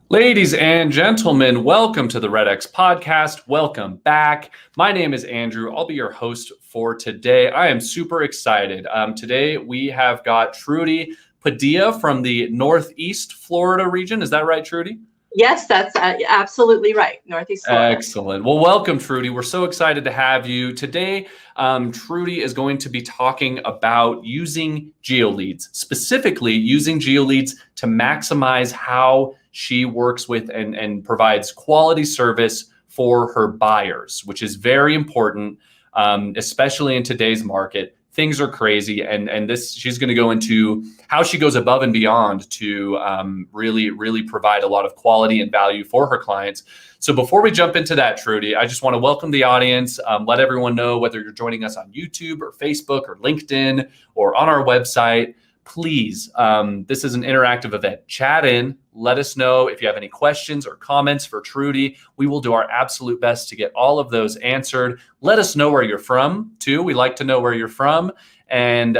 Ladies and gentlemen, welcome to the REDX podcast. Welcome back. My name is Andrew. I'll be your host for today. I am super excited. Today we have got Trudy Padilla from the Northeast Florida region. Is that right, Trudy? Yes, that's absolutely right. Northeast Florida. Excellent. Well, welcome, Trudy. We're so excited to have you. Today, Trudy is going to be talking about using GeoLeads, specifically using GeoLeads to maximize how she works with and provides quality service for her buyers, which is very important, especially in today's market. Things are crazy, and she's going to go into how she goes above and beyond to really provide a lot of quality and value for her clients. So before we jump into that, Trudy, I just want to welcome the audience. Let everyone know whether you're joining us on YouTube or Facebook or LinkedIn or on our website. Please, this is an interactive event. Chat in. Let us know if you have any questions or comments for Trudy. We will do our absolute best to get all of those answered. Let us know where you're from, too. We like to know where you're from, and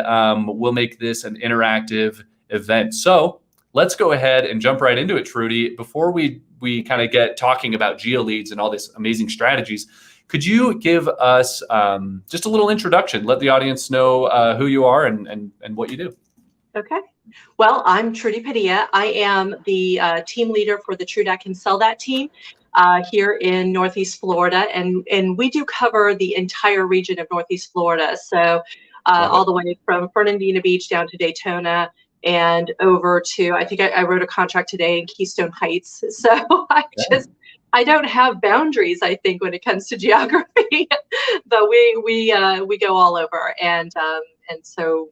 we'll make this an interactive event. So let's go ahead and jump right into it, Trudy. Before we kind of get talking about GeoLeads and all these amazing strategies, could you give us just a little introduction? Let the audience know who you are and what you do. Okay. Well, I'm Trudy Padilla. I am the team leader for the Trudys Sell That team here in Northeast Florida. And we do cover the entire region of Northeast Florida. So all the way from Fernandina Beach down to Daytona and over to, I think I wrote a contract today in Keystone Heights. So I don't have boundaries, I think, when it comes to geography, but we go all over. And so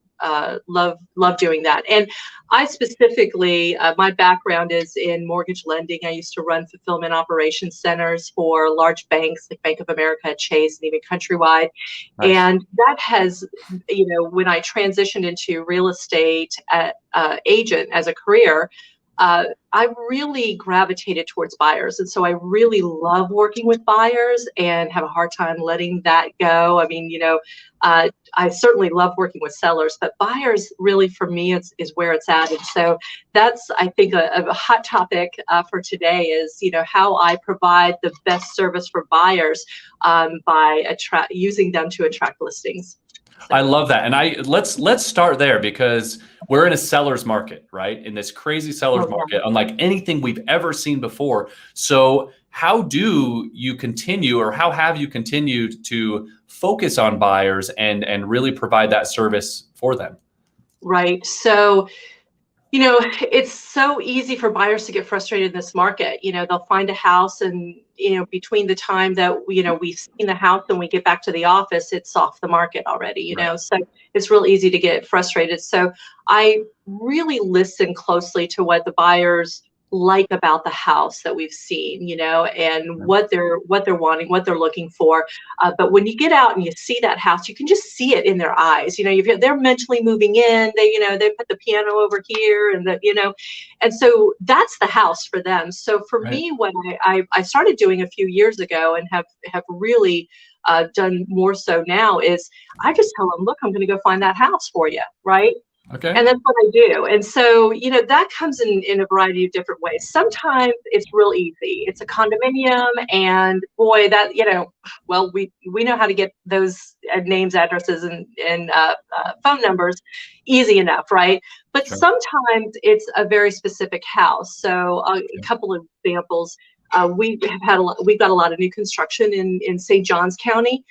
love doing that. And I specifically, my background is in mortgage lending. I used to run fulfillment operations centers for large banks like Bank of America, Chase, and even Countrywide. Nice. And that has, when I transitioned into real estate agent as a career, I really gravitated towards buyers. And so I really love working with buyers and have a hard time letting that go. I mean, I certainly love working with sellers, but buyers really, for me, is where it's at. And so that's, I think, a hot topic for today is, how I provide the best service for buyers by using them to attract listings. I love that. And let's start there, because we're in a seller's market, right? In this crazy seller's market, unlike anything we've ever seen before. So how do you continue, or how have you continued to focus on buyers and really provide that service for them? Right. So, it's so easy for buyers to get frustrated in this market. They'll find a house and, between the time that, we've seen the house and we get back to the office, it's off the market already, right. So it's real easy to get frustrated. So I really listen closely to what the buyers like about the house that we've seen, and what they're wanting, what they're looking for. But when you get out and you see that house, you can just see it in their eyes. They're mentally moving in. They put the piano over here, and so that's the house for them. So for me, what I started doing a few years ago and have really done more so now is I just tell them, look, I'm going to go find that house for you, right? Okay. And that's what I do. And so, that comes in a variety of different ways. Sometimes it's real easy. It's a condominium, and boy, that, well, we know how to get those names, addresses, and phone numbers easy enough, right? But sometimes it's a very specific house. So a couple of examples. We've got a lot of new construction in St. Johns County,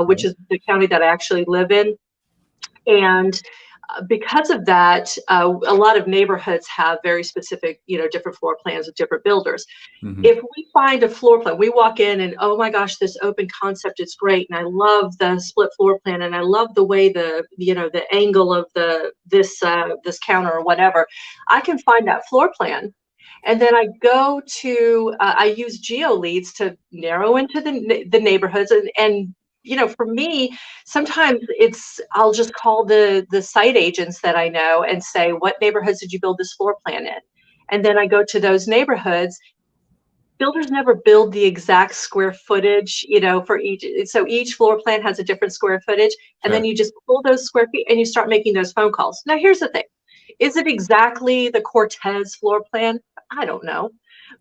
which is the county that I actually live in. And because of that, a lot of neighborhoods have very specific, different floor plans of different builders. Mm-hmm. If we find a floor plan, we walk in and, oh my gosh, this open concept is great, and I love the split floor plan, and I love the way the angle of this counter or whatever. I can find that floor plan, and then I go to I use GeoLeads to narrow into the neighborhoods and for me, sometimes I'll just call the site agents that I know and say, what neighborhoods did you build this floor plan in? And then I go to those neighborhoods. Builders never build the exact square footage, for each. So each floor plan has a different square footage. And then you just pull those square feet and you start making those phone calls. Now, here's the thing. Is it exactly the Cortez floor plan? I don't know.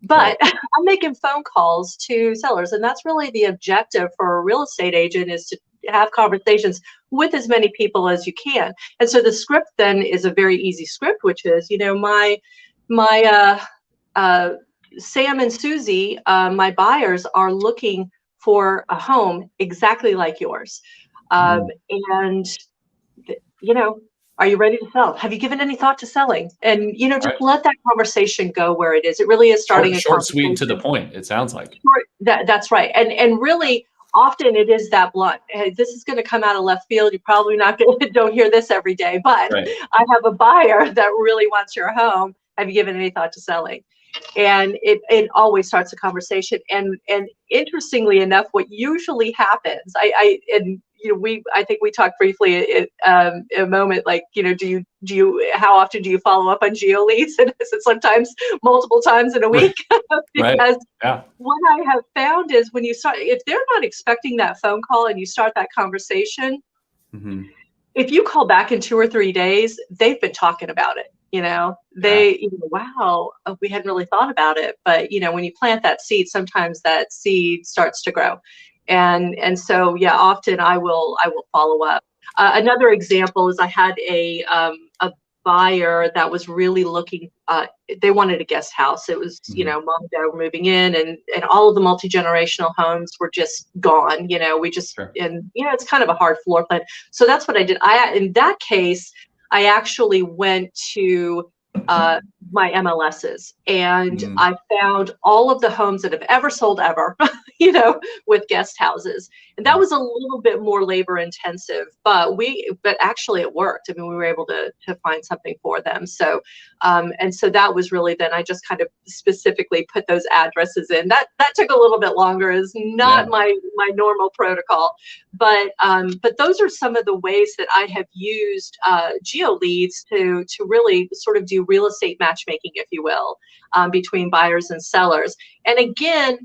But I'm making phone calls to sellers, and that's really the objective for a real estate agent, is to have conversations with as many people as you can. And so the script then is a very easy script, which is, my Sam and Susie, my buyers, are looking for a home exactly like yours. And, are you ready to sell? Have you given any thought to selling? And, just let that conversation go where it is. It really is starting a short, conversation. sweet, and to the point, it sounds like. That's right. And really, often it is that blunt. Hey, this is going to come out of left field. You probably don't hear this every day, but I have a buyer that really wants your home. Have you given any thought to selling? And it always starts a conversation. And interestingly enough, what usually happens, I think we talked briefly a moment, like, do you how often do you follow up on geo leads? And is it sometimes multiple times in a week? Because what I have found is, when you start, if they're not expecting that phone call and you start that conversation, if you call back in 2 or 3 days, they've been talking about it. Wow, we hadn't really thought about it. But, when you plant that seed, sometimes that seed starts to grow. And so, often I will follow up. Another example is, I had a buyer that was really looking, they wanted a guest house. It was, mom and dad were moving in, and all of the multi-generational homes were just gone. We just, and, it's kind of a hard floor plan. So that's what I did. In that case, I actually went to my MLSs, and I found all of the homes that have ever sold ever, with guest houses. And that was a little bit more labor intensive, but actually it worked. I mean, we were able to find something for them. So, and so that was really, then I just kind of specifically put those addresses in. That took a little bit longer, is not my normal protocol, but those are some of the ways that I have used geo leads to really sort of do real estate matchmaking, if you will, between buyers and sellers. And again,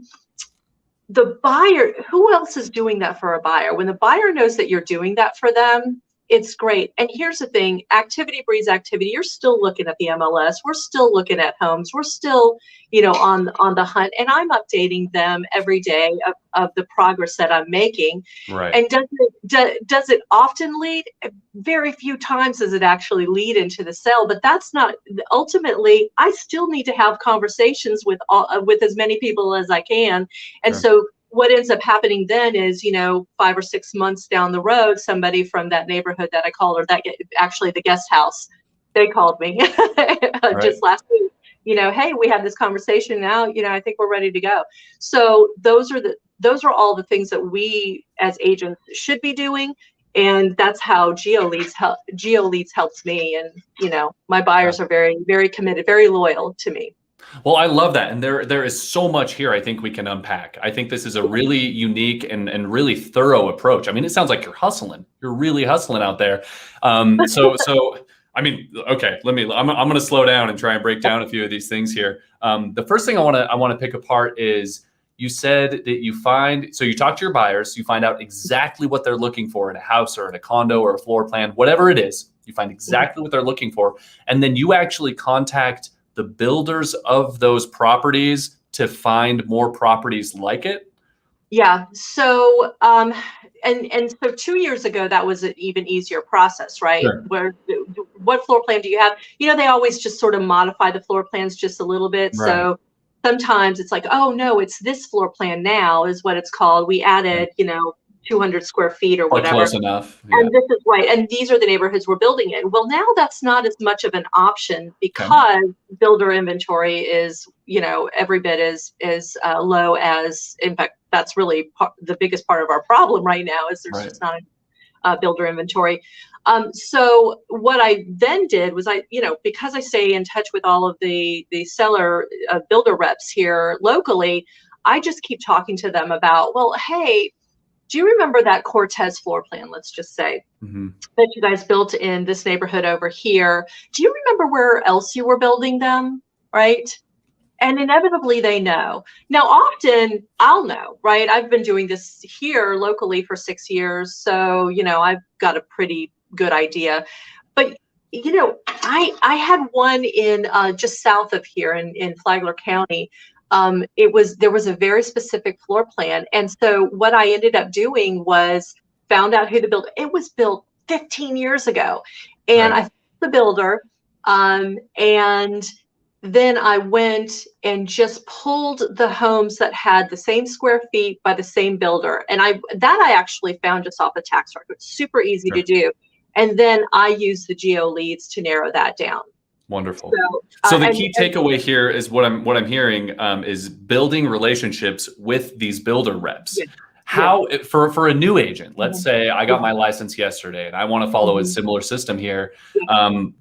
the buyer, who else is doing that for a buyer? When the buyer knows that you're doing that for them, it's great. And here's the thing, activity breeds activity. You're still looking at the MLS. We're still looking at homes. We're still, on the hunt. And I'm updating them every day of the progress that I'm making. Right. And does it often lead? Very few times does it actually lead into the sale. But that's not, ultimately, I still need to have conversations with as many people as I can. And so what ends up happening then is, 5 or 6 months down the road, somebody from that neighborhood that I called, or that actually the guest house, they called me just last week. Hey, we had this conversation now. I think we're ready to go. So those are all the things that we as agents should be doing, and that's how geo leads helps me. And my buyers are very, very committed, very loyal to me. Well, I love that. And there is so much here I think we can unpack. I think this is a really unique and really thorough approach. I mean, it sounds like you're hustling. You're really hustling out there. So I mean, okay, I'm going to slow down and try and break down a few of these things here. The first thing I want to pick apart is, you said that you talk to your buyers, you find out exactly what they're looking for in a house or in a condo or a floor plan, whatever it is, you find exactly what they're looking for. And then you actually contact the builders of those properties to find more properties like it? Yeah. So, and so 2 years ago, that was an even easier process, right? Sure. Where, what floor plan do you have? They always just sort of modify the floor plans just a little bit. Right. So sometimes it's like, oh no, it's this floor plan now is what it's called. We added, 200 square feet or whatever. Close enough. Yeah. And this is right. And these are the neighborhoods we're building in. Well, now that's not as much of an option, because builder inventory is, every bit as low as, in fact, that's really the biggest part of our problem right now, is there's just not a builder inventory. So what I then did was, because I stay in touch with all of the seller builder reps here locally, I just keep talking to them about, well, hey, do you remember that Cortez floor plan, let's just say, that you guys built in this neighborhood over here? Do you remember where else you were building them, right? And inevitably they know. Now, often I'll know, right? I've been doing this here locally for 6 years. So, I've got a pretty good idea. But I had one in just south of here in Flagler County. There was a very specific floor plan, and so what I ended up doing was found out who the builder. It was built 15 years ago, and I found the builder, and then I went and just pulled the homes that had the same square feet by the same builder, and I actually found just off the tax record. Super easy to do. And then I use the geo leads to narrow that down. Wonderful. So the key takeaway here is what I'm hearing is building relationships with these builder reps. Yeah. How for a new agent, let's say I got my license yesterday and I want to follow a similar system here.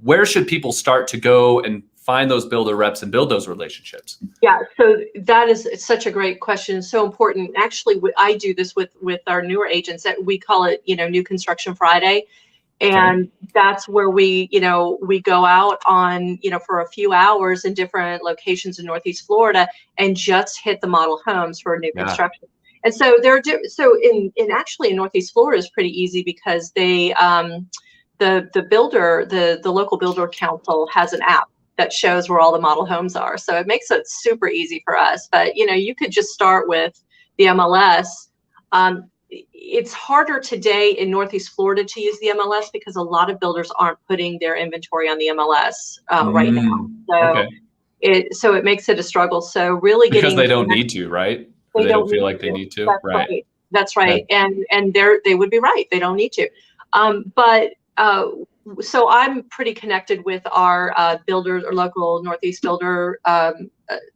Where should people start to go and find those builder reps and build those relationships? Yeah, so that is such a great question. So important. Actually, I do this with our newer agents. That we call it, New Construction Friday. And that's where we go out on, for a few hours in different locations in Northeast Florida and just hit the model homes for new construction. And so actually in Northeast Florida is pretty easy because the local builder council has an app that shows where all the model homes are. So it makes it super easy for us. But, you could just start with the MLS. It's harder today in Northeast Florida to use the MLS because a lot of builders aren't putting their inventory on the MLS right now. So it makes it a struggle. So really because they don't need to, right? They don't feel like they need to. That's right. And they would be right. They don't need to. So I'm pretty connected with our builders or local Northeast Builder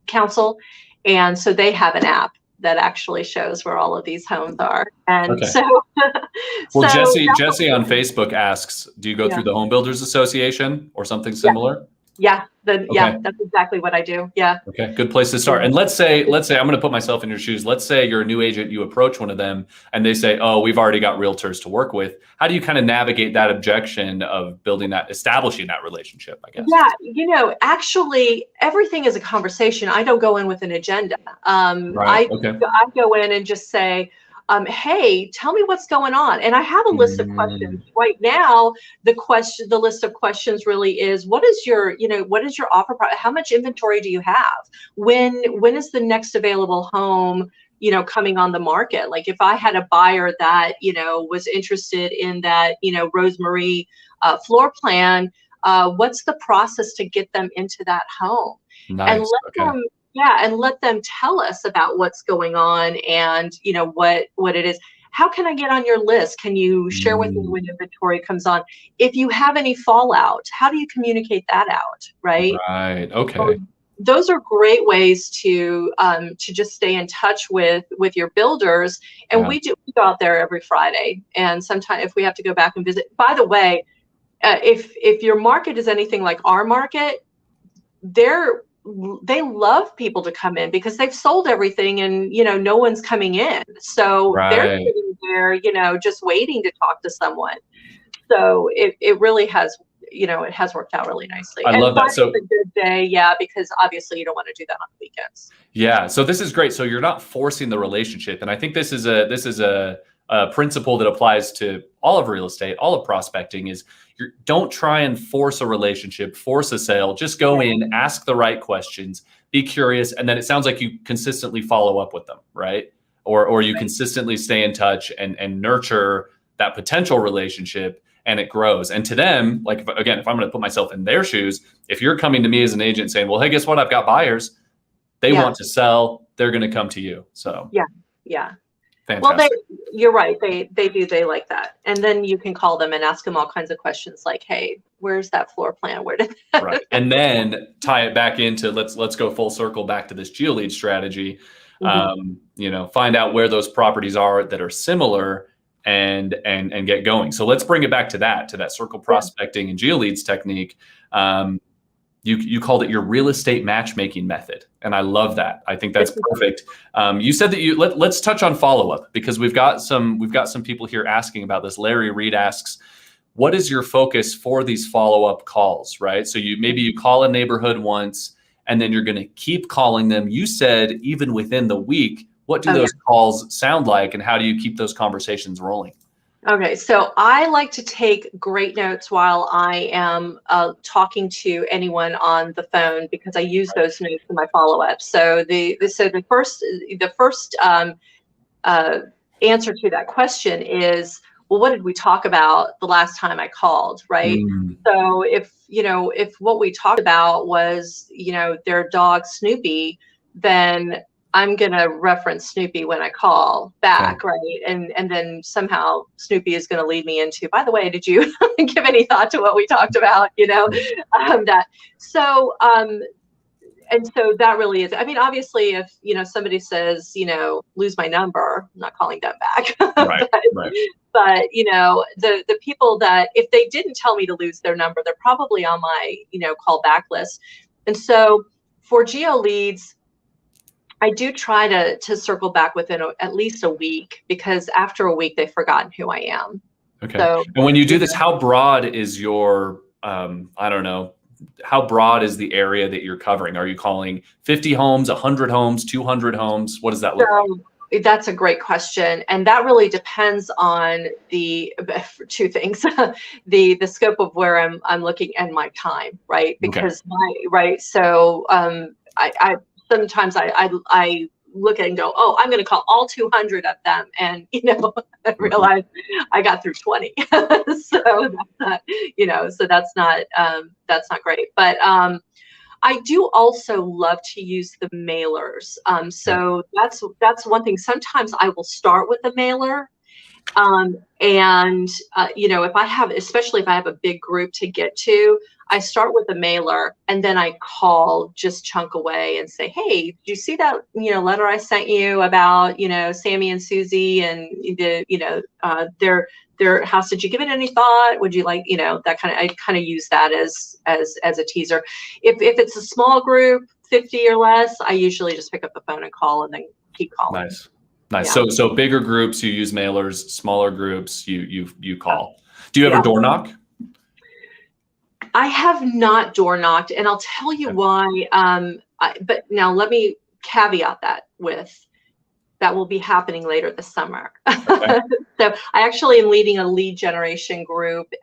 Council, and so they have an app that actually shows where all of these homes are. And well, Jesse on Facebook asks, do you go through the Home Builders Association or something similar? Yeah, that's exactly what I do. Yeah. Okay, good place to start. And let's say I'm going to put myself in your shoes. Let's say you're a new agent, you approach one of them and they say, oh, we've already got realtors to work with. How do you kind of navigate that objection of establishing that relationship, I guess? Yeah, actually everything is a conversation. I don't go in with an agenda. I go in and just say, hey, tell me what's going on. And I have a list of questions right now. The list of questions really is, what is your offer price? How much inventory do you have? When is the next available home, coming on the market? Like if I had a buyer that, was interested in that, Rosemary floor plan, what's the process to get them into that home? Nice. And let them tell us about what's going on and what it is. How can I get on your list? Can you share with me when inventory comes on? If you have any fallout, how do you communicate that out? Right. Okay. So those are great ways to just stay in touch with your builders. And we go out there every Friday. And sometimes if we have to go back and visit, by the way, if your market is anything like our market, they love people to come in because they've sold everything and no one's coming in, so they're sitting there just waiting to talk to someone. So it really has it has worked out really nicely. I love that. So a good day, because obviously you don't want to do that on the weekends. Yeah, so this is great. So you're not forcing the relationship, and I think this is a principle that applies to all of real estate, all of prospecting is don't try and force a relationship, force a sale. Just go in, ask the right questions, be curious, and then it sounds like you consistently follow up with them, right? Or you consistently stay in touch and nurture that potential relationship, and it grows. And to them, like if I'm going to put myself in their shoes, if you're coming to me as an agent saying, well, hey, guess what? I've got buyers. They want to sell. They're going to come to you. So yeah. Fantastic. Well, you're right. They do. They like that. And then you can call them and ask them all kinds of questions like, hey, where's that floor plan? Where did that? Right. And then tie it back into let's go full circle back to this GeoLead strategy. Find out where those properties are that are similar and get going. So let's bring it back to that circle prospecting and GeoLeads technique. You called it your real estate matchmaking method. And I love that. I think that's perfect. You said that let's touch on follow-up because we've got some people here asking about this. Larry Reed asks, what is your focus for these follow-up calls, right? So maybe you call a neighborhood once and then you're going to keep calling them. You said even within the week, what do those calls sound like and how do you keep those conversations rolling? Okay, so I like to take great notes while I am talking to anyone on the phone because I use those notes in my follow-up. So the first uh, answer to that question is, well, what did we talk about the last time I called, right? Mm, So if what we talked about was, their dog Snoopy, then I'm gonna reference Snoopy when I call okay. back, right? And then somehow Snoopy is gonna lead me into, by the way, did you give any thought to what we talked about? That. So and so that really is, I mean, obviously if somebody says, lose my number, I'm not calling them back. Right. but Right. but the people that, if they didn't tell me to lose their number, they're probably on my call back list. And so for geo leads, I do try to circle back within at least a week, because after a week they've forgotten who I am. Okay. So And when you do this, how broad is your, I don't know, how broad is the area that you're covering? Are you calling 50 homes, 100 homes, 200 homes? What does that look like? So that's a great question, and that really depends on the two things: the scope of where I'm looking and my time, right? Okay. Because so I sometimes I look at it and go, oh, I'm going to call all 200 of them, and I realize I got through 20. So that's not, so that's not great, but I do also love to use the mailers. Okay. So that's one thing. Sometimes I will start with a mailer, and if I have, especially if I have a big group to get to, I start with a mailer, and then I call just chunk away and say, hey, did you see that letter I sent you about Sammy and Susie and their house? Did you give it any thought? Would you like that kind of? I kind of use that as a teaser. If it's a small group, 50 or less, I usually just pick up the phone and call, and then keep calling. Nice. Nice. Yeah. So bigger groups, you use mailers, smaller groups, you call. Do you ever Yeah. door knock? I have not door knocked, and I'll tell you Okay. why. But now let me caveat that with, that will be happening later this summer. Okay. So I actually am leading a lead generation group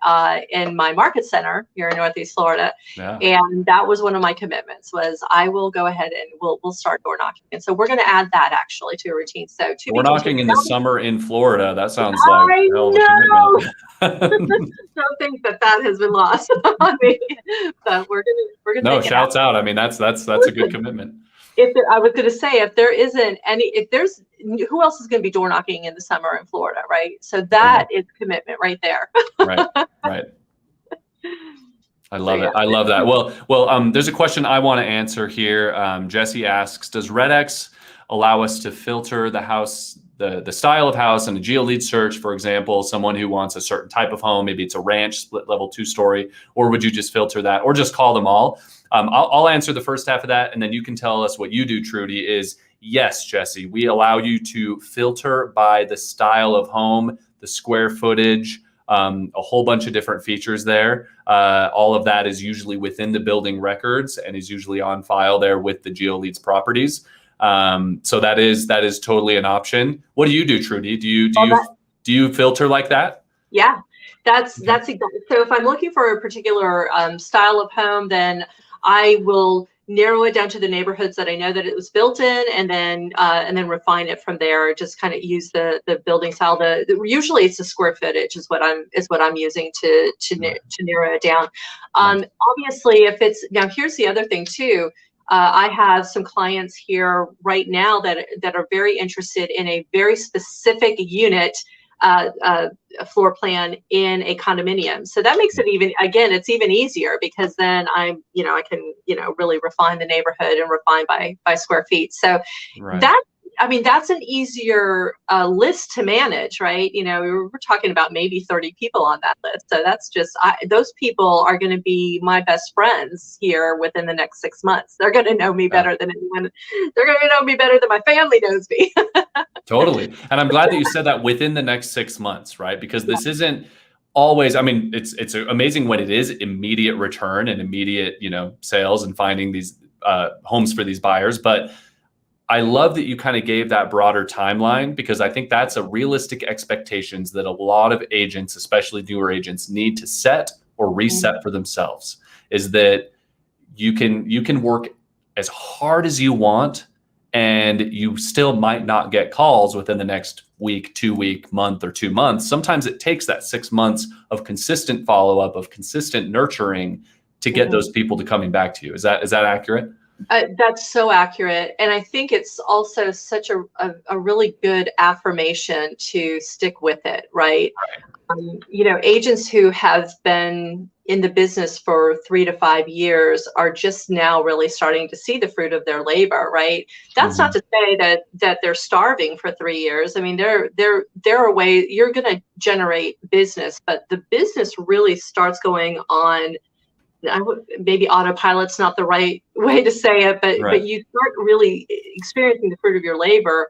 in my market center here in Northeast Florida. Yeah. And that was one of my commitments, was I will go ahead and we'll start door knocking. And so we're going to add that actually to a routine. So to Door be knocking in continued. the summer in Florida, that sounds like I a hell of a know. commitment. Don't think that has been lost on me, but we're gonna No, make it shouts happen. out. I mean, that's a good commitment. I was going to say, if there isn't any, if there's, who else is going to be door knocking in the summer in Florida, right? So that is commitment right there. Right. Right. I love it. Yeah. I love that. Well, there's a question I want to answer here. Jesse asks, does REDX allow us to filter the house, the style of house and a GeoLead search, for example, someone who wants a certain type of home, maybe it's a ranch, split level 2-story, or would you just filter that or just call them all? I'll answer the first half of that, and then you can tell us what you do, Trudy. Is yes, Jesse, we allow you to filter by the style of home, the square footage, a whole bunch of different features there. All of that is usually within the building records and is usually on file there with the GeoLeads properties. So that is totally an option. What do you do, Trudy? Do you filter like that? Yeah, that's exactly. So if I'm looking for a particular style of home, then I will narrow it down to the neighborhoods that I know that it was built in, and then refine it from there. Just kind of use the building style. Usually it's the square footage is what I'm using to narrow it down. Obviously, if it's, now here's the other thing too. I have some clients here right now that are very interested in a very specific unit floor plan in a condominium. So that makes it it's even easier, because then I can, really refine the neighborhood and refine by square feet. So that's an easier list to manage, right? We're talking about maybe 30 people on that list. So that's just, those people are going to be my best friends here within the next 6 months. They're going to know me better than anyone. They're going to know me better than my family knows me. Totally. And I'm glad that you said that within the next 6 months, right? Because this isn't always, I mean, it's amazing when it is immediate return and immediate, sales and finding these homes for these buyers. But I love that you kind of gave that broader timeline, because I think that's a realistic expectations that a lot of agents, especially newer agents, need to set or reset for themselves, is that you can work as hard as you want, and you still might not get calls within the next week, 2 week, month, or 2 months. Sometimes it takes that 6 months of consistent follow-up, of consistent nurturing to get those people to coming back to you. Is that accurate? That's so accurate. And I think it's also such a really good affirmation to stick with it, right? You know, agents who have been in the business for 3 to 5 years are just now really starting to see the fruit of their labor, right? That's not to say that they're starving for 3 years. I mean, there are ways you're going to generate business, but the business really starts going on. Maybe autopilot's not the right way to say it, but you start really experiencing the fruit of your labor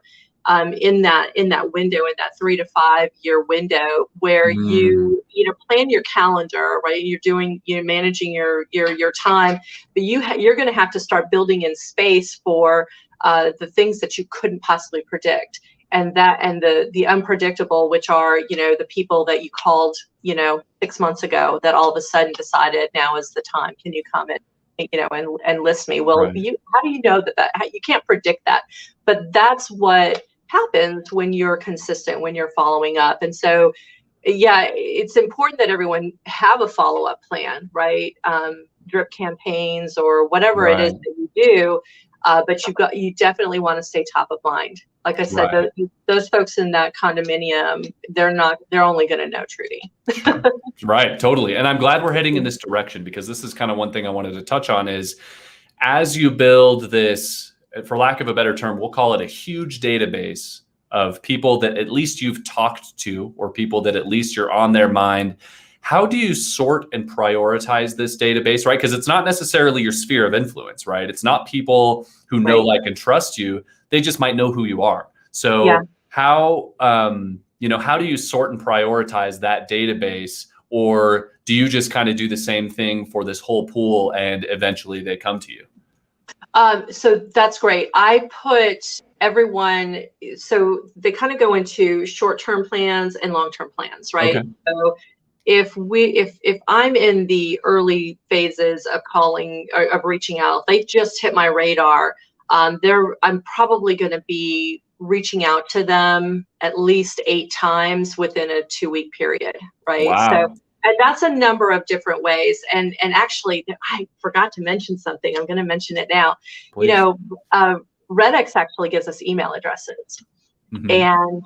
in that window, in that 3 to 5 year window, where you plan your calendar, right? You're managing your time, but you're going to have to start building in space for the things that you couldn't possibly predict. And the unpredictable, which are, the people that you called, 6 months ago, that all of a sudden decided now is the time. Can you come and list me? Well, how do you know that you can't predict that? But that's what happens when you're consistent, when you're following up. And so, yeah, it's important that everyone have a follow-up plan, right? Drip campaigns or whatever it is that you do. But you definitely want to stay top of mind. Like I said, those folks in that condominium, they're only going to know Trudy. Right, totally. And I'm glad we're heading in this direction, because this is kind of one thing I wanted to touch on is, as you build this, for lack of a better term, we'll call it a huge database of people that at least you've talked to, or people that at least you're on their mind. How do you sort and prioritize this database, right? Because it's not necessarily your sphere of influence, right? It's not people who know, like, and trust you. They just might know who you are. So how do you sort and prioritize that database? Or do you just kind of do the same thing for this whole pool and eventually they come to you? So that's great. I put everyone, so they kind of go into short-term plans and long-term plans, right? Okay. So if I'm in the early phases of calling or of reaching out, they just hit my radar. I'm probably going to be reaching out to them at least 8 times within a 2-week period, right? Wow. So, and that's a number of different ways. And actually, I forgot to mention something. I'm going to mention it now. Please. REDX actually gives us email addresses. And,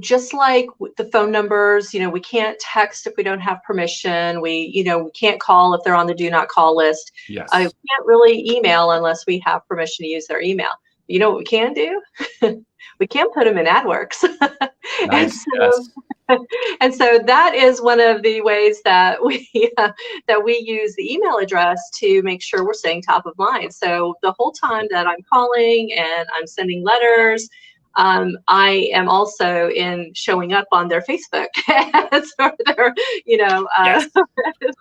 just like the phone numbers, we can't text if we don't have permission. We can't call if they're on the do not call list. Yes. We can't really email unless we have permission to use their email. You know what we can do? We can put them in AdWorks. Nice. And so that is one of the ways that we use the email address to make sure we're staying top of mind. So the whole time that I'm calling and I'm sending letters, I am also showing up on their Facebook ads, or their, yes.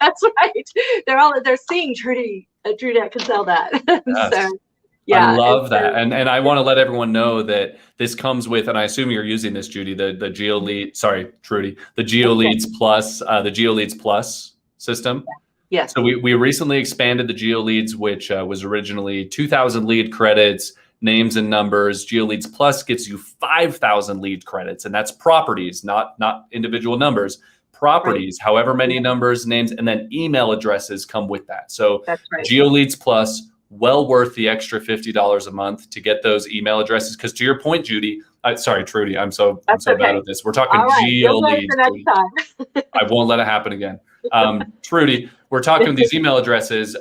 That's right. They're seeing Trudy. Trudy, I can sell that. Yes. So, yeah, I love that. And I want to let everyone know that this comes with, and I assume you're using this, Judy, the Trudy, the GeoLeads Plus, the GeoLeads Plus system. Yes. So we recently expanded the GeoLeads, which was originally 2,000 lead credits, names and numbers. GeoLeads Plus gets you 5,000 lead credits, and that's properties, not individual numbers. Properties, however many numbers, names, and then email addresses come with that. So that's right. GeoLeads Plus, well worth the extra $50 a month to get those email addresses. Because to your point, Judy, sorry, Trudy, I'm so bad at this. We're talking GeoLeads. I won't let it happen again. Trudy, we're talking these email addresses.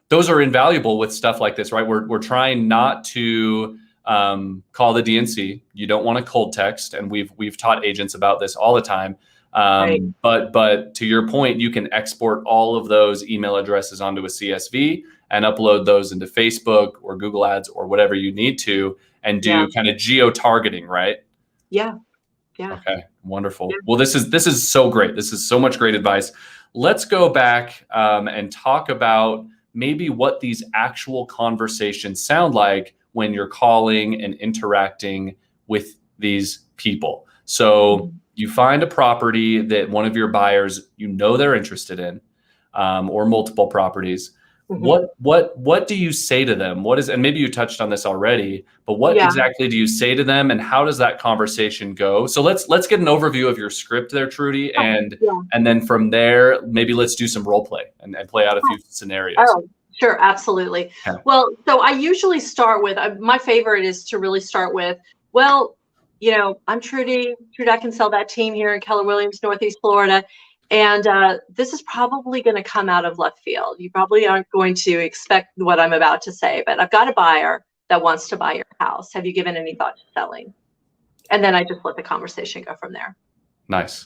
Those are invaluable with stuff like this, right? We're trying not to call the DNC. You don't want to cold text, and we've taught agents about this all the time. But to your point, you can export all of those email addresses onto a CSV and upload those into Facebook or Google Ads or whatever you need to, and do kind of geo-targeting, right? Yeah. Okay, wonderful. Yeah. Well, this is so great. This is so much great advice. Let's go back and talk about maybe what these actual conversations sound like when you're calling and interacting with these people. So you find a property that one of your buyers, they're interested in, or multiple properties. What do you say to them? And maybe you touched on this already, but what exactly do you say to them, and how does that conversation go? So let's get an overview of your script there, Trudy, and then from there, maybe let's do some role play and play out a few scenarios. Oh, sure, absolutely. Yeah. Well, so I usually start with, my favorite is to really start with, well, I'm Trudy. I can sell that team here in Keller Williams, Northeast Florida. And this is probably going to come out of left field. You probably aren't going to expect what I'm about to say, but I've got a buyer that wants to buy your house. Have you given any thought to selling? And then I just let the conversation go from there. Nice.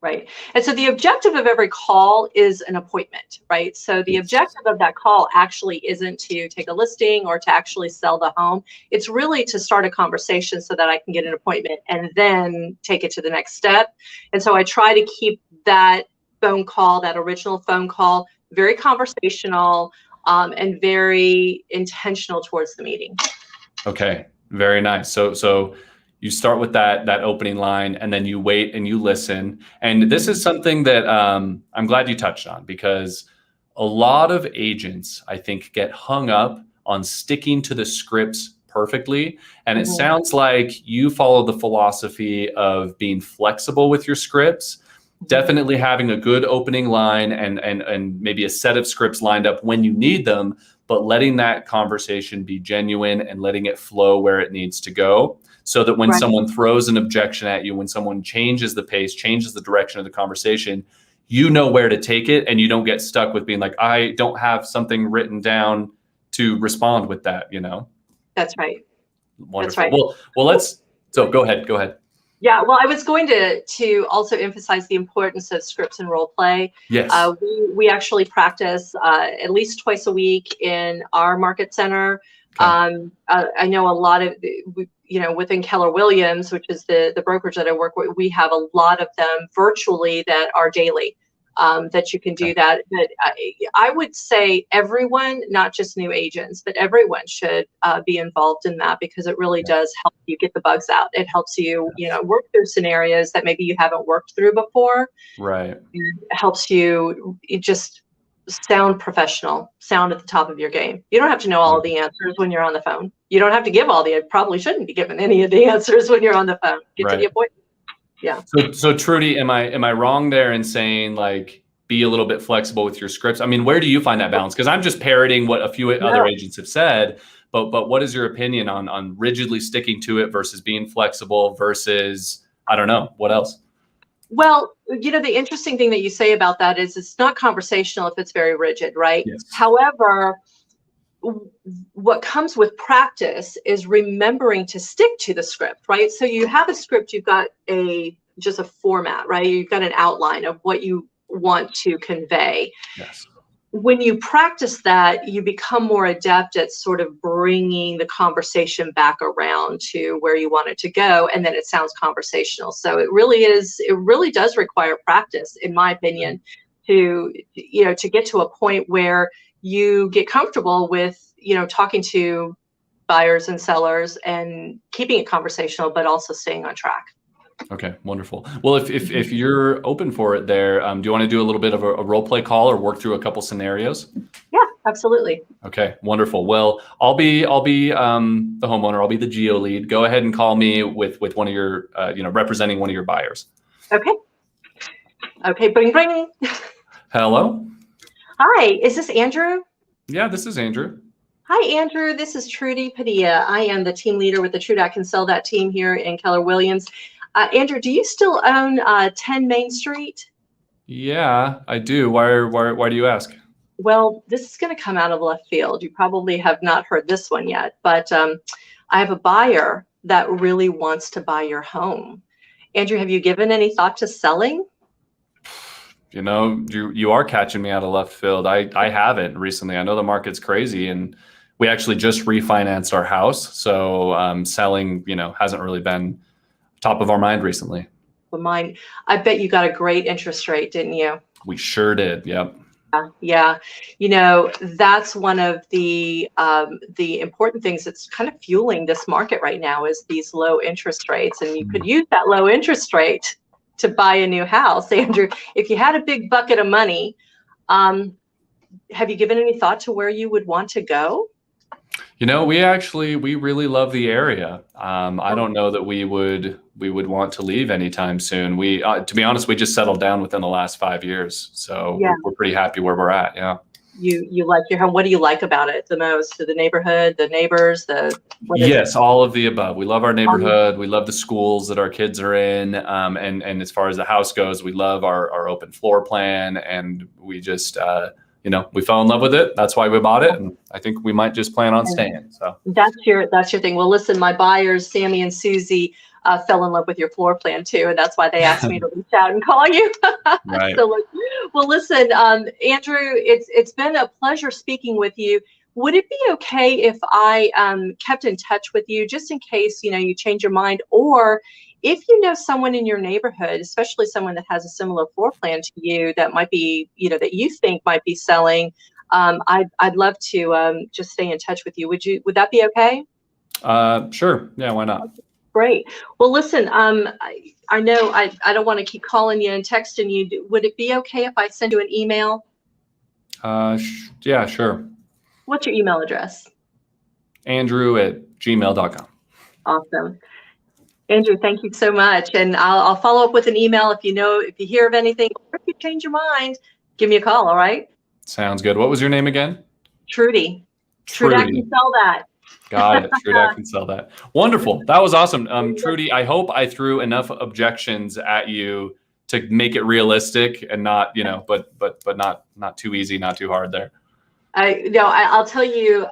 Right. And so the objective of every call is an appointment, right? So the objective of that call actually isn't to take a listing or to actually sell the home. It's really to start a conversation so that I can get an appointment and then take it to the next step. And so I try to keep that phone call, that original phone call, very conversational, and very intentional towards the meeting. Okay. Very nice. So you start with that opening line, and then you wait and you listen. And this is something that I'm glad you touched on, because a lot of agents, I think, get hung up on sticking to the scripts perfectly. And it sounds like you follow the philosophy of being flexible with your scripts, definitely having a good opening line and maybe a set of scripts lined up when you need them, but letting that conversation be genuine and letting it flow where it needs to go. So that when someone throws an objection at you, when someone changes the pace, changes the direction of the conversation, you know where to take it, and you don't get stuck with being like, I don't have something written down to respond with that, That's right. Wonderful. That's right. So go ahead. Yeah, well, I was going to also emphasize the importance of scripts and role play. Yes. We actually practice at least twice a week in our market center. Okay. I know a lot of, within Keller Williams, which is the brokerage that I work with, we have a lot of them virtually that are daily, that you can do that. But I would say everyone, not just new agents, but everyone should be involved in that, because it really does help you get the bugs out. It helps you, work through scenarios that maybe you haven't worked through before. Right. It helps you just sound professional, sound at the top of your game. You don't have to know all of the answers when you're on the phone. You don't have to give probably shouldn't be given any of the answers when you're on the phone. Get to the appointment. Yeah. So Trudy, am I wrong there in saying, like, be a little bit flexible with your scripts? I mean, where do you find that balance? Because I'm just parroting what a few other agents have said, but what is your opinion on rigidly sticking to it versus being flexible versus, I don't know, what else? Well, the interesting thing that you say about that is it's not conversational if it's very rigid, right? Yes. However, what comes with practice is remembering to stick to the script, right? So you have a script, you've got just a format, right? You've got an outline of what you want to convey. Yes. When you practice that, you become more adept at sort of bringing the conversation back around to where you want it to go, and then it sounds conversational. So it really does require practice, in my opinion, to get to a point where you get comfortable with, talking to buyers and sellers and keeping it conversational, but also staying on track. Okay, wonderful. Well, if you're open for it there, do you want to do a little bit of a role play call or work through a couple scenarios? Yeah, absolutely. Okay, wonderful. Well, I'll be the homeowner. I'll be the geo lead. Go ahead and call me with one of your, representing one of your buyers. Okay, bring. Hello. Hi, is this Andrew? Yeah, this is Andrew. Hi, Andrew. This is Trudy Padilla. I am the team leader with the Trudy I Can Sell That team here in Keller Williams. Andrew, do you still own 10 Main Street? Yeah, I do. Why do you ask? Well, this is going to come out of left field. You probably have not heard this one yet, but I have a buyer that really wants to buy your home. Andrew, have you given any thought to selling? You are catching me out of left field. I haven't recently. I know the market's crazy, and we actually just refinanced our house. So selling, hasn't really been top of our mind recently. Well, I bet you got a great interest rate, didn't you? We sure did. Yep. Yeah, that's one of the important things that's kind of fueling this market right now is these low interest rates, and you could use that low interest rate to buy a new house. Andrew, if you had a big bucket of money, have you given any thought to where you would want to go? We really love the area. I don't know that we would want to leave anytime soon. To be honest, we just settled down within the last 5 years, so Yeah. we're pretty happy where we're at. Yeah. You like your home. What do you like about it the most? The neighborhood, the neighbors, Yes, all of the above. We love our neighborhood. We love the schools that our kids are in. And as far as the house goes, we love our open floor plan. And we just, we fell in love with it. That's why we bought it. And I think we might just plan on staying. So that's your thing. Well, listen, my buyers, Sammy and Susie, fell in love with your floor plan too, and that's why they asked me to reach out and call you. Right. So, well, listen, Andrew, it's been a pleasure speaking with you. Would it be okay if I kept in touch with you just in case you change your mind, or if you know someone in your neighborhood, especially someone that has a similar floor plan to you that might be that you think might be selling, I'd love to just stay in touch with you. Would that be okay? Sure. Yeah, why not? Great. Well, listen, I know I don't want to keep calling you and texting you. Would it be okay if I send you an email? Yeah, sure. What's your email address? Andrew@gmail.com. Awesome. Andrew, thank you so much. And I'll follow up with an email if you hear of anything, or if you change your mind, give me a call, all right? Sounds good. What was your name again? Trudy. Trudy, I can sell that. Got it. Trudy, I can sell that. Wonderful. That was awesome. Trudy, I hope I threw enough objections at you to make it realistic and not, but not too easy, not too hard there. I'll tell you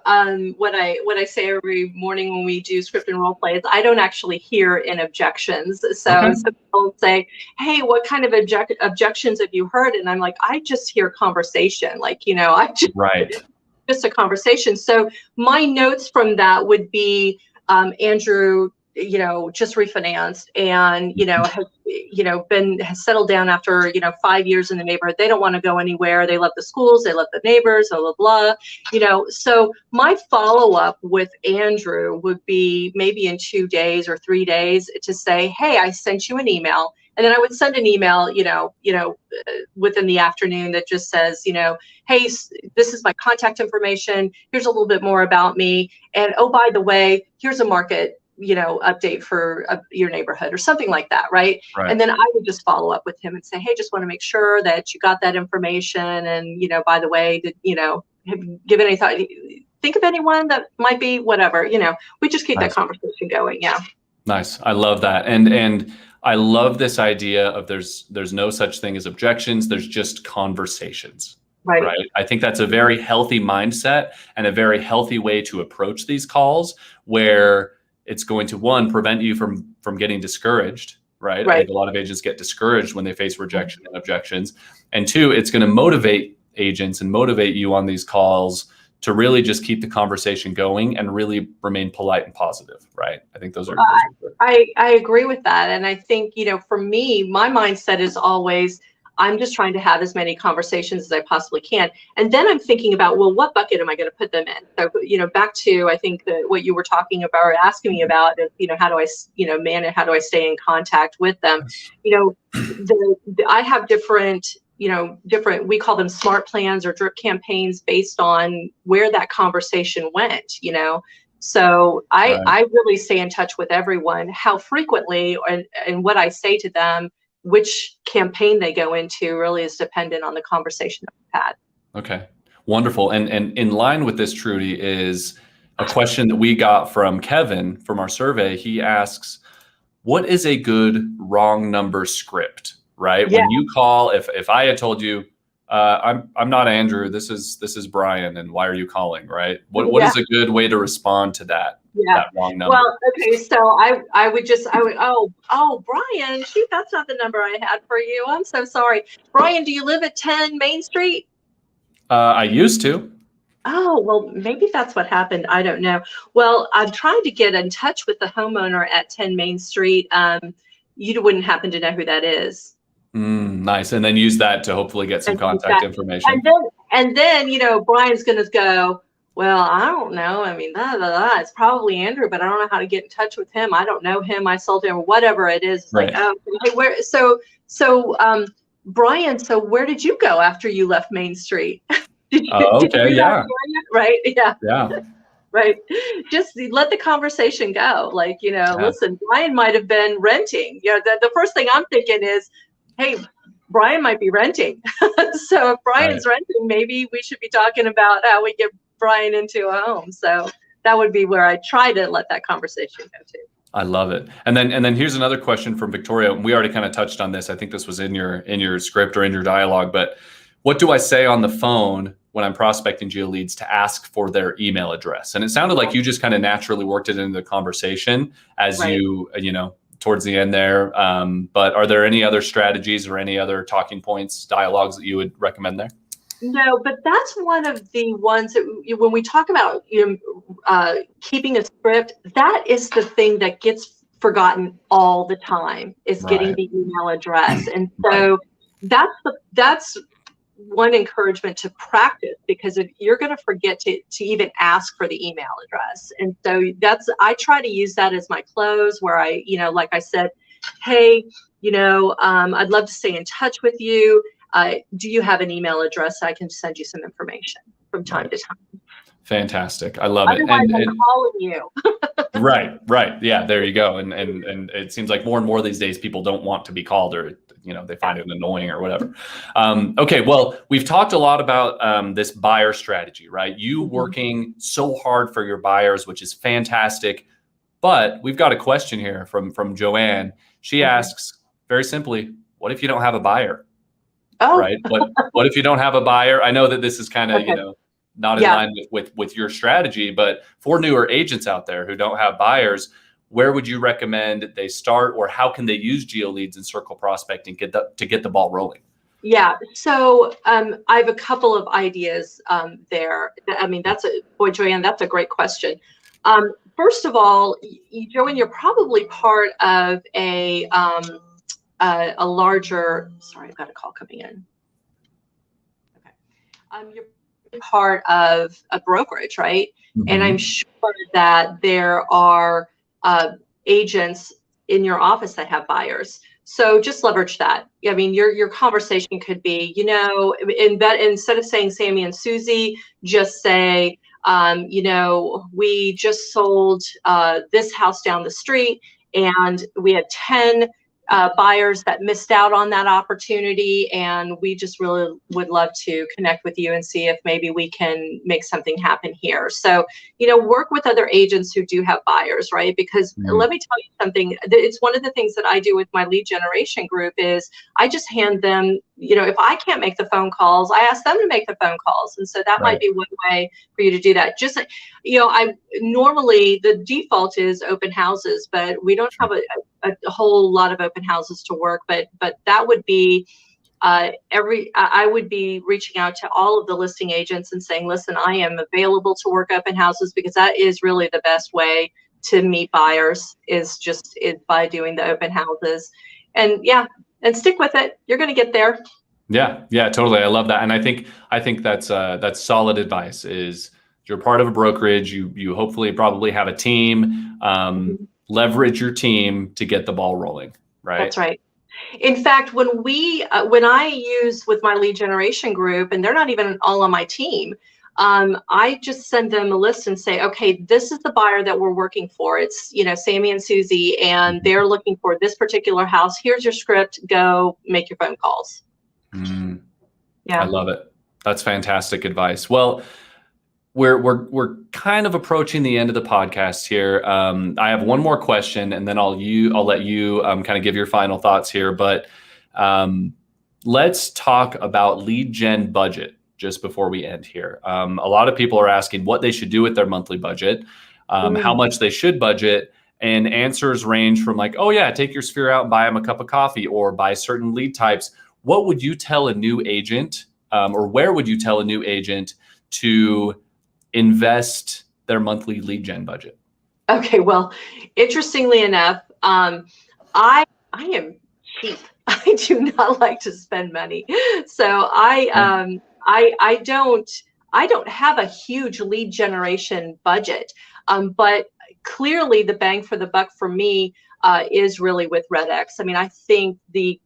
what I say every morning when we do script and role play is I don't actually hear in objections. So some people say, hey, what kind of objections have you heard? And I'm like, I just hear conversation. I just right. Just a conversation. So my notes from that would be Andrew, just refinanced and, has settled down after, 5 years in the neighborhood. They don't want to go anywhere. They love the schools. They love the neighbors, blah, blah, blah. So my follow-up with Andrew would be maybe in 2 days or 3 days to say, hey, I sent you an email. And then I would send an email, within the afternoon that just says, hey, this is my contact information. Here's a little bit more about me. And oh, by the way, here's a market, update for your neighborhood or something like that. Right. And then I would just follow up with him and say, hey, just want to make sure that you got that information. And, by the way, have you given any thought? Think of anyone that might be whatever, we just keep that conversation going. Yeah. Nice. I love that. And I love this idea of there's no such thing as objections. There's just conversations. Right. I think that's a very healthy mindset and a very healthy way to approach these calls, where it's going to, one, prevent you from getting discouraged. Right. I think a lot of agents get discouraged when they face rejection and objections. And two, it's going to motivate agents and motivate you on these calls to really just keep the conversation going and really remain polite and positive, right? I think those are good. I agree with that. And I think, for me, my mindset is always, I'm just trying to have as many conversations as I possibly can. And then I'm thinking about, well, what bucket am I going to put them in? So, back to, I think that what you were talking about or asking me about is, how do I, manage, how do I stay in contact with them? I have different, we call them smart plans or drip campaigns based on where that conversation went, So I really stay in touch with everyone. How frequently and what I say to them, which campaign they go into really is dependent on the conversation that we've had. Okay, wonderful. And in line with this, Trudy, is a question that we got from Kevin from our survey. He asks, what is a good wrong number script? Right. Yeah. When you call, if I had told you, I'm not Andrew, this is Brian, and why are you calling? Right. What is a good way to respond to that? Yeah. That wrong number? Well, okay. So I would, oh, Brian, shoot, that's not the number I had for you. I'm so sorry. Brian, do you live at 10 Main Street? I used to. Oh, well, maybe that's what happened. I don't know. Well, I'm trying to get in touch with the homeowner at 10 Main Street. You wouldn't happen to know who that is? Nice. And then use that to hopefully get some contact information. And then, Brian's going to go, well, I don't know. I mean, it's probably Andrew, but I don't know how to get in touch with him. I don't know him. I sold him, whatever it is. It's right. Like, oh, hey, Brian, so where did you go after you left Main Street? Okay. Yeah. Right. Yeah. Yeah. Right. Just let the conversation go. Like, listen, Brian might have been renting. The first thing I'm thinking is, hey, Brian might be renting. So if Brian's renting, maybe we should be talking about how we get Brian into a home. So that would be where I try to let that conversation go to. I love it. And then here's another question from Victoria. We already kind of touched on this. I think this was in your script or in your dialogue, but what do I say on the phone when I'm prospecting GeoLeads to ask for their email address? And it sounded like you just kind of naturally worked it into the conversation as you towards the end there. But are there any other strategies or any other talking points, dialogues that you would recommend there? No, but that's one of the ones that when we talk about keeping a script, that is the thing that gets forgotten all the time, is getting the email address. And so that's one encouragement to practice, because if you're going to forget to even ask for the email address. And so I try to use that as my close, where I, like I said, hey, I'd love to stay in touch with you. Do you have an email address? I can send you some information from time to time. Fantastic. I love it. Otherwise, I'm calling you. Right. Yeah, there you go. And it seems like more and more these days, people don't want to be called, or, they find it annoying or whatever. Okay. Well, we've talked a lot about this buyer strategy, right? You working so hard for your buyers, which is fantastic. But we've got a question here from Joanne. She asks very simply, what if you don't have a buyer? Oh. Right. What if you don't have a buyer? I know that this is kind of, not in line with your strategy, but for newer agents out there who don't have buyers, where would you recommend they start, or how can they use GeoLeads and circle prospecting to get the ball rolling? Yeah. So I have a couple of ideas there. I mean, Joanne, that's a great question. First of all, Joanne, you're probably part of a larger, sorry, I've got a call coming in. Okay. You're part of a brokerage, right? And I'm sure that there are agents in your office that have buyers. So just leverage that. I mean, your conversation could be, instead of saying Sammy and Susie, just say, we just sold this house down the street, and we had 10 buyers that missed out on that opportunity, and we just really would love to connect with you and see if maybe we can make something happen here. So, work with other agents who do have buyers, right? Because let me tell you something, it's one of the things that I do with my lead generation group is I just hand them, if I can't make the phone calls, I ask them to make the phone calls. And so that might be one way for you to do that. Just, I normally the default is open houses, but we don't have a whole lot of open houses to work, but that would be I would be reaching out to all of the listing agents and saying, listen, I am available to work open houses, because that is really the best way to meet buyers is by doing the open houses. And stick with it. You're going to get there. Yeah, totally. I love that. And I think that's solid advice. Is you're part of a brokerage. You hopefully probably have a team. Leverage your team to get the ball rolling. Right. That's right. In fact, when I use with my lead generation group, and they're not even all on my team, I just send them a list and say, okay, this is the buyer that we're working for. It's, Sammy and Susie, and they're looking for this particular house. Here's your script. Go make your phone calls. Yeah. I love it. That's fantastic advice. Well, we're kind of approaching the end of the podcast here. I have one more question, and then I'll let you kind of give your final thoughts here. But let's talk about lead gen budget just before we end here. A lot of people are asking what they should do with their monthly budget, how much they should budget, and answers range from like, oh yeah, take your sphere out and buy them a cup of coffee, or buy certain lead types. What would you tell a new agent, or where would you tell a new agent to invest their monthly lead gen budget? Okay, well, interestingly enough, I am cheap. I do not like to spend money. So I don't have a huge lead generation budget, but clearly the bang for the buck for me is really with REDX. I mean, I think the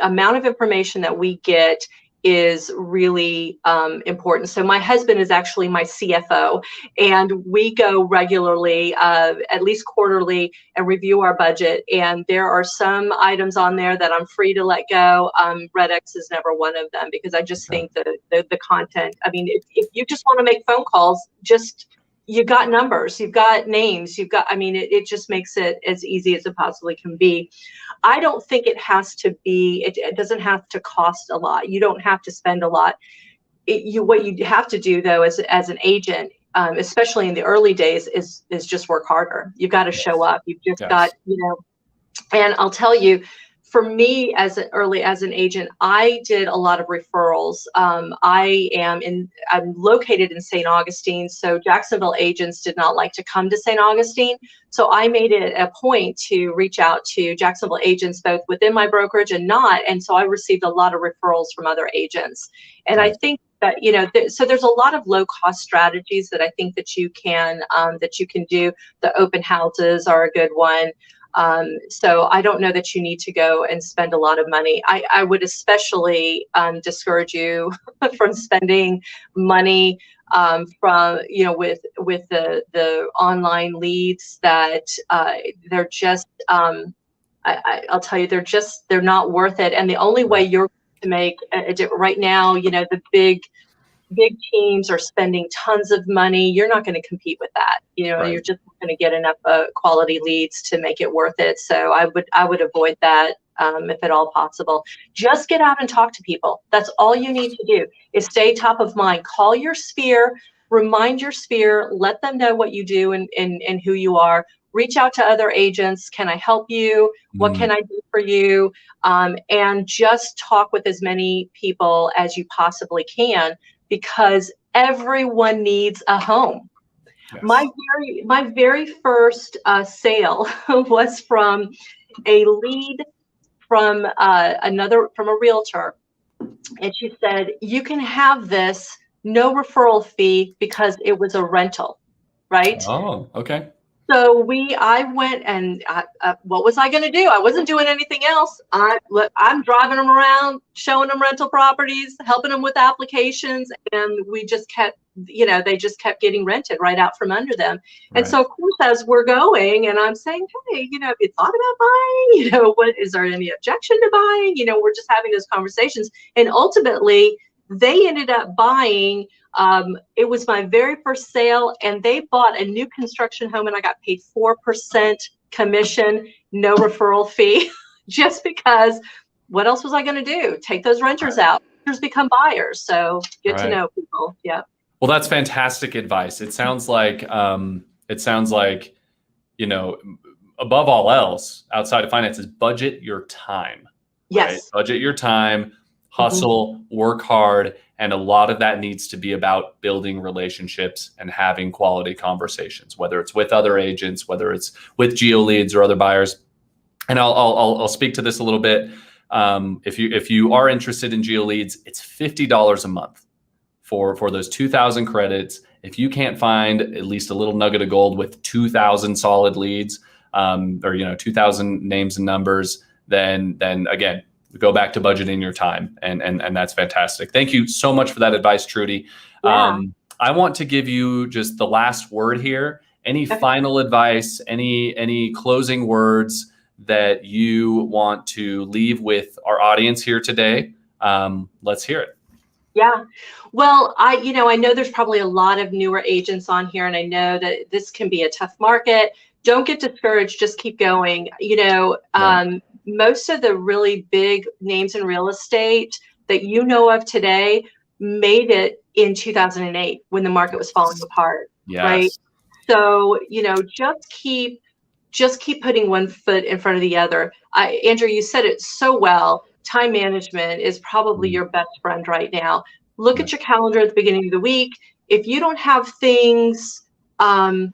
amount of information that we get is really important. So my husband is actually my CFO, and we go regularly, at least quarterly, and review our budget. And there are some items on there that I'm free to let go. REDX is never one of them, because I just think the content, I mean, if you just want to make phone calls, you got numbers, you've got names, I mean, it just makes it as easy as it possibly can be. I don't think it has to be, it doesn't have to cost a lot. You don't have to spend a lot. What you have to do, though, as an agent, especially in the early days, is just work harder. You've got to show up. You've just got, and I'll tell you, for me, as an agent, I did a lot of referrals. I'm located in St. Augustine, so Jacksonville agents did not like to come to St. Augustine. So I made it a point to reach out to Jacksonville agents, both within my brokerage and not. And so I received a lot of referrals from other agents. And I think that, so there's a lot of low cost strategies that I think that you can do. The open houses are a good one. So I don't know that you need to go and spend a lot of money. I would especially discourage you from spending money from, with the online leads that they're just, I'll tell you, they're not worth it. And the only way you're to make right now, the big teams are spending tons of money. You're not going to compete with that. You're just not going to get enough quality leads to make it worth it. So I would avoid that if at all possible. Just get out and talk to people. That's all you need to do, is stay top of mind. Call your sphere, remind your sphere, let them know what you do and who you are. Reach out to other agents. Can I help you? What can I do for you? And just talk with as many people as you possibly can, because everyone needs a home. Yes. My very first sale was from a lead from a realtor, and she said, "You can have this, no referral fee, because it was a rental," right? Oh, okay. So I went, and what was I going to do? I wasn't doing anything else. I'm driving them around, showing them rental properties, helping them with applications, and we just kept, they just kept getting rented right out from under them. Right. And so, of course, as we're going, and I'm saying, hey, have you thought about buying? What is there any objection to buying? We're just having those conversations, and ultimately, they ended up buying. It was my very first sale, and they bought a new construction home, and I got paid 4% commission, no referral fee, just because what else was I going to do? Take those renters out. Renters become buyers. So get to know people. Yeah. Well, that's fantastic advice. It sounds like, above all else, outside of finances, budget your time. Yes. Right? Budget your time, hustle, work hard. And a lot of that needs to be about building relationships and having quality conversations, whether it's with other agents, whether it's with geo leads or other buyers. And I'll speak to this a little bit. If you are interested in geo leads, it's $50 a month for those 2,000 credits. If you can't find at least a little nugget of gold with 2,000 solid leads, or 2,000 names and numbers, then again, go back to budgeting your time, and that's fantastic. Thank you so much for that advice, Trudy. Yeah. I want to give you just the last word here. Any final advice, any closing words that you want to leave with our audience here today? Let's hear it. Yeah. Well, I know there's probably a lot of newer agents on here, and I know that this can be a tough market. Don't get discouraged. Just keep going. Most of the really big names in real estate that you know of today made it in 2008 when the market was falling apart. Yes. Right. So, just keep putting one foot in front of the other. Andrew, you said it so well. Time management is probably your best friend right now. Look at your calendar at the beginning of the week. If you don't have things, lined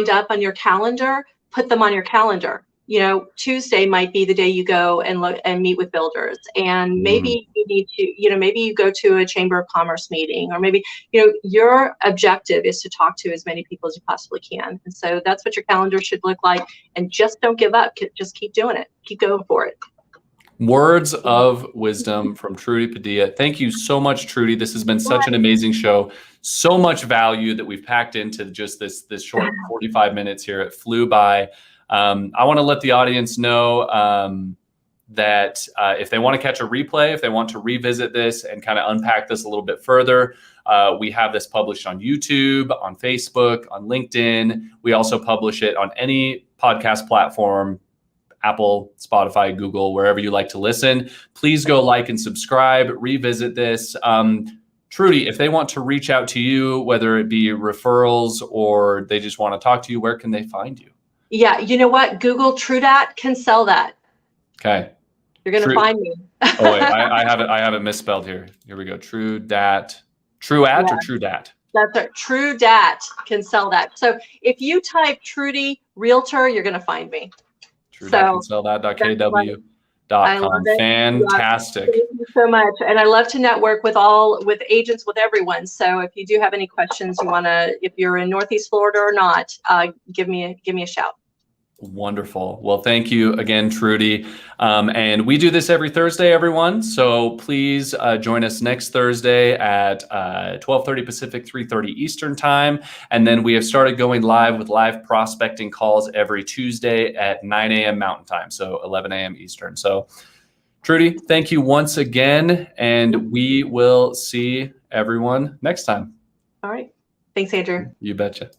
up on your calendar, put them on your calendar. you know, Tuesday might be the day you go and look and meet with builders. And maybe you need to, you know, maybe you go to a Chamber of Commerce meeting, or maybe, you know, your objective is to talk to as many people as you possibly can. And so that's what your calendar should look like. And just don't give up. Just keep doing it. Keep going for it. Words of wisdom from Trudy Padilla. Thank you so much, Trudy. This has been such an amazing show. So much value that we've packed into just this short 45 minutes here. It flew by. I want to let the audience know that if they want to catch a replay, if they want to revisit this and kind of unpack this a little bit further, we have this published on YouTube, on Facebook, on LinkedIn. We also publish it on any podcast platform, Apple, Spotify, Google, wherever you like to listen. Please go like and subscribe, revisit this. Trudy, if they want to reach out to you, whether it be referrals or they just want to talk to you, where can they find you? Yeah, you know what? Google Trudat can sell that. Okay. You're going to find me. Oh, wait, I have it misspelled here. Here we go. Trudat. Truat or Trudat? That's right. Trudat can sell that. So if you type Trudy Realtor, you're going to find me. Trudat.kw.com. Fantastic. Thank you so much. And I love to network with agents, with everyone. So if you do have any questions, you want to, if you're in Northeast Florida or not, give me a shout. Wonderful. Well, thank you again, Trudy. And we do this every Thursday, everyone. So please join us next Thursday at 12:30 Pacific, 3:30 Eastern time. And then we have started going live with live prospecting calls every Tuesday at 9 a.m. Mountain time, so 11 a.m. Eastern. So Trudy, thank you once again, and we will see everyone next time. All right. Thanks, Andrew. You betcha.